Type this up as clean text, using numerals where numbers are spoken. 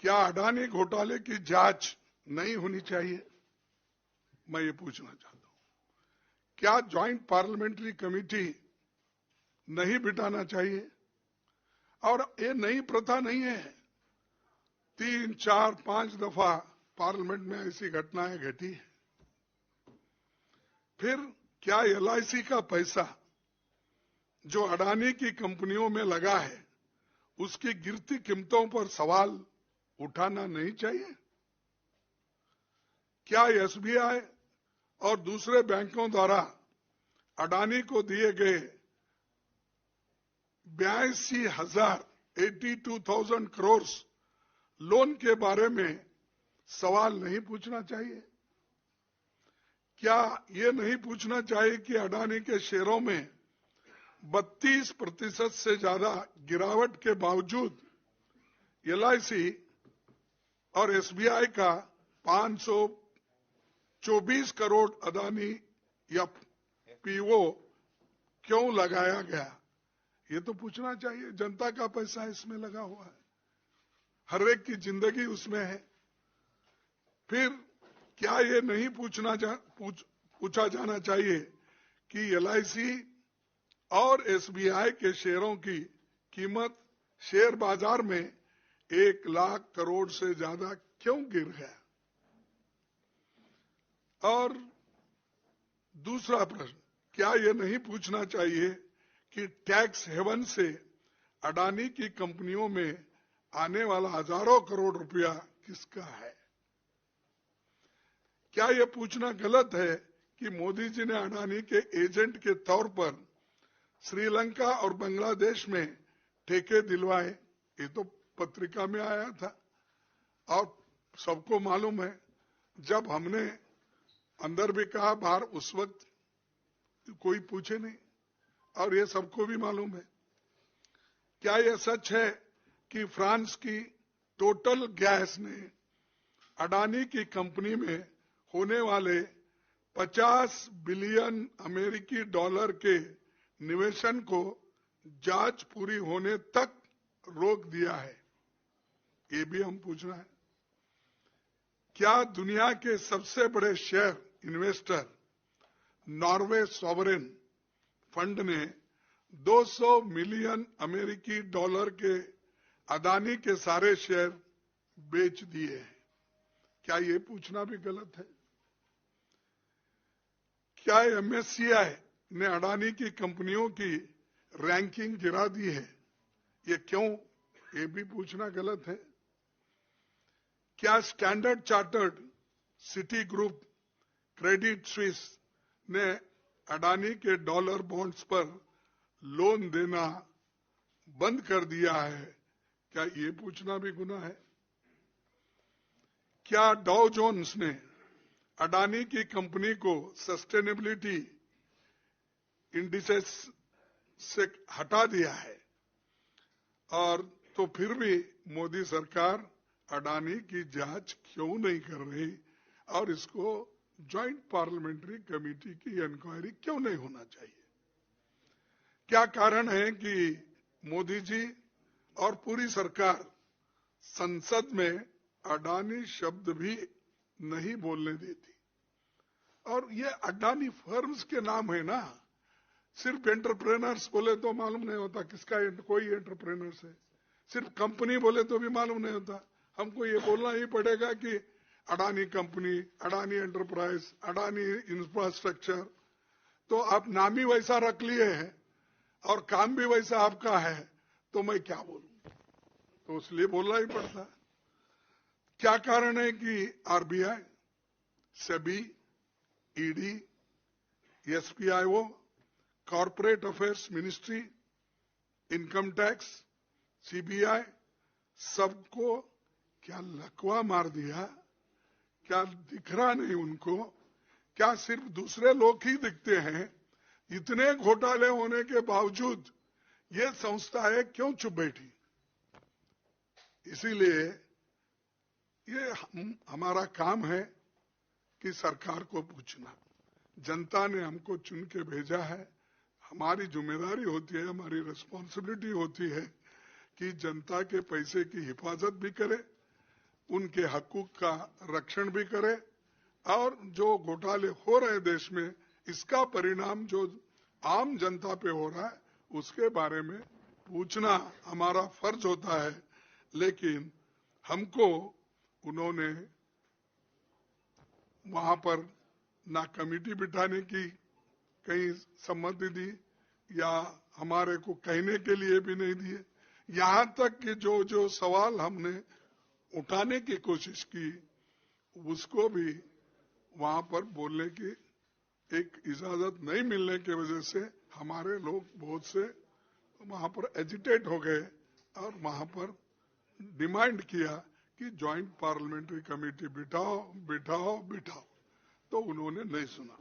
क्या अडानी घोटाले की जांच नहीं होनी चाहिए? मैं ये पूछना चाहता हूं। क्या ज्वाइंट पार्लियामेंट्री कमेटी नहीं बिठाना चाहिए? और ये नई प्रथा नहीं है, 3, 4, 5 दफा पार्लियामेंट में ऐसी घटनाएं घटी है। फिर क्या LIC का पैसा जो अडानी की कंपनियों में लगा है, उसकी गिरती कीमतों पर सवाल उठाना नहीं चाहिए? क्या SBI और दूसरे बैंकों द्वारा अडानी को दिए गए 82,000 करोड़ लोन के बारे में सवाल नहीं पूछना चाहिए? क्या ये नहीं पूछना चाहिए कि अडानी के शेयरों में 32% से ज्यादा गिरावट के बावजूद LIC और SBI का 524 करोड़ अडानी या PO क्यों लगाया गया? ये तो पूछना चाहिए। जनता का पैसा इसमें लगा हुआ है, हर एक की जिंदगी उसमें है। फिर क्या ये नहीं पूछा जाना चाहिए कि LIC और SBI के शेयरों की कीमत शेयर बाजार में 1 लाख करोड़ से ज्यादा क्यों गिर गया? और दूसरा प्रश्न, क्या ये नहीं पूछना चाहिए कि टैक्स हेवन से अडानी की कंपनियों में आने वाला हजारों करोड़ रुपया किसका है? क्या यह पूछना गलत है कि मोदी जी ने अडानी के एजेंट के तौर पर श्रीलंका और बांग्लादेश में ठेके दिलवाए? ये तो पत्रिका में आया था और सबको मालूम है। जब हमने अंदर भी कहा, बाहर उस वक्त कोई पूछे नहीं, और ये सबको भी मालूम है। क्या यह सच है कि फ्रांस की टोटल गैस ने अडानी की कंपनी में होने वाले 50 बिलियन अमेरिकी डॉलर के निवेशन को जांच पूरी होने तक रोक दिया है? ये भी हम पूछना है। क्या दुनिया के सबसे बड़े share investor Norway sovereign fund ने 200 मिलियन अमेरिकी डॉलर के अडानी के सारे शेयर बेच दिए हैं? क्या ये पूछना भी गलत है? क्या MSCI ने अडानी की कंपनियों की रैंकिंग गिरा दी है? ये क्यों? ये भी पूछना गलत है। क्या standard chartered, city group, Credit Suisse ने अडानी के डॉलर बॉन्ड्स पर लोन देना बंद कर दिया है? क्या ये पूछना भी गुनाह है? क्या डाउ जोन्स ने अडानी की कंपनी को सस्टेनेबिलिटी इंडिसेस से हटा दिया है? और तो फिर भी मोदी सरकार अडानी की जांच क्यों नहीं कर रही और इसको ज्वाइंट पार्लियामेंट्री कमेटी की इंक्वायरी क्यों नहीं होना चाहिए? क्या कारण है कि मोदी जी और पूरी सरकार संसद में अडानी शब्द भी नहीं बोलने देती? और ये अडानी फर्म्स के नाम है ना, सिर्फ एंटरप्रेनर्स बोले तो मालूम नहीं होता किसका कोई एंटरप्रेनर्स है, सिर्फ कंपनी बोले तो भी मालूम नहीं होता। हमको ये बोलना ही पड़ेगा कि Adani company, Adani enterprise, Adani infrastructure. तो आप नाम ही वैसा रख लिए हैं और काम भी वैसा आपका है, तो मैं क्या बोलूं? तो इसलिए बोलना ही पड़ता है। क्या कारण है कि RBI, SEBI, ED, SPIO, corporate affairs ministry, income tax, CBI सबको क्या लकवा मार दिया? क्या दिख रहा नहीं उनको? क्या सिर्फ दूसरे लोग ही दिखते हैं? इतने घोटाले होने के बावजूद ये संस्थाएं क्यों चुप बैठी? इसीलिए ये हमारा काम है कि सरकार को पूछना। जनता ने हमको चुन के भेजा है, हमारी जिम्मेदारी होती है, हमारी रिस्पॉन्सिबिलिटी होती है कि जनता के पैसे की हिफाजत भी करे उनके हकूक का रक्षण भी करे और जो घोटाले हो रहे देश में इसका परिणाम जो आम जनता पे हो रहा है उसके बारे में पूछना हमारा फर्ज होता है। लेकिन हमको उन्होंने वहां पर ना कमेटी बिठाने की कहीं सम्मति दी या हमारे को कहने के लिए भी नहीं दिए। यहां तक कि जो जो सवाल हमने उठाने की कोशिश की उसको भी वहां पर बोलने की एक इजाजत नहीं मिलने की वजह से हमारे लोग बहुत से वहां पर एजिटेट हो गए और वहां पर डिमांड किया कि ज्वाइंट पार्लियामेंट्री कमेटी बिठाओ बिठाओ बिठाओ, तो उन्होंने नहीं सुना।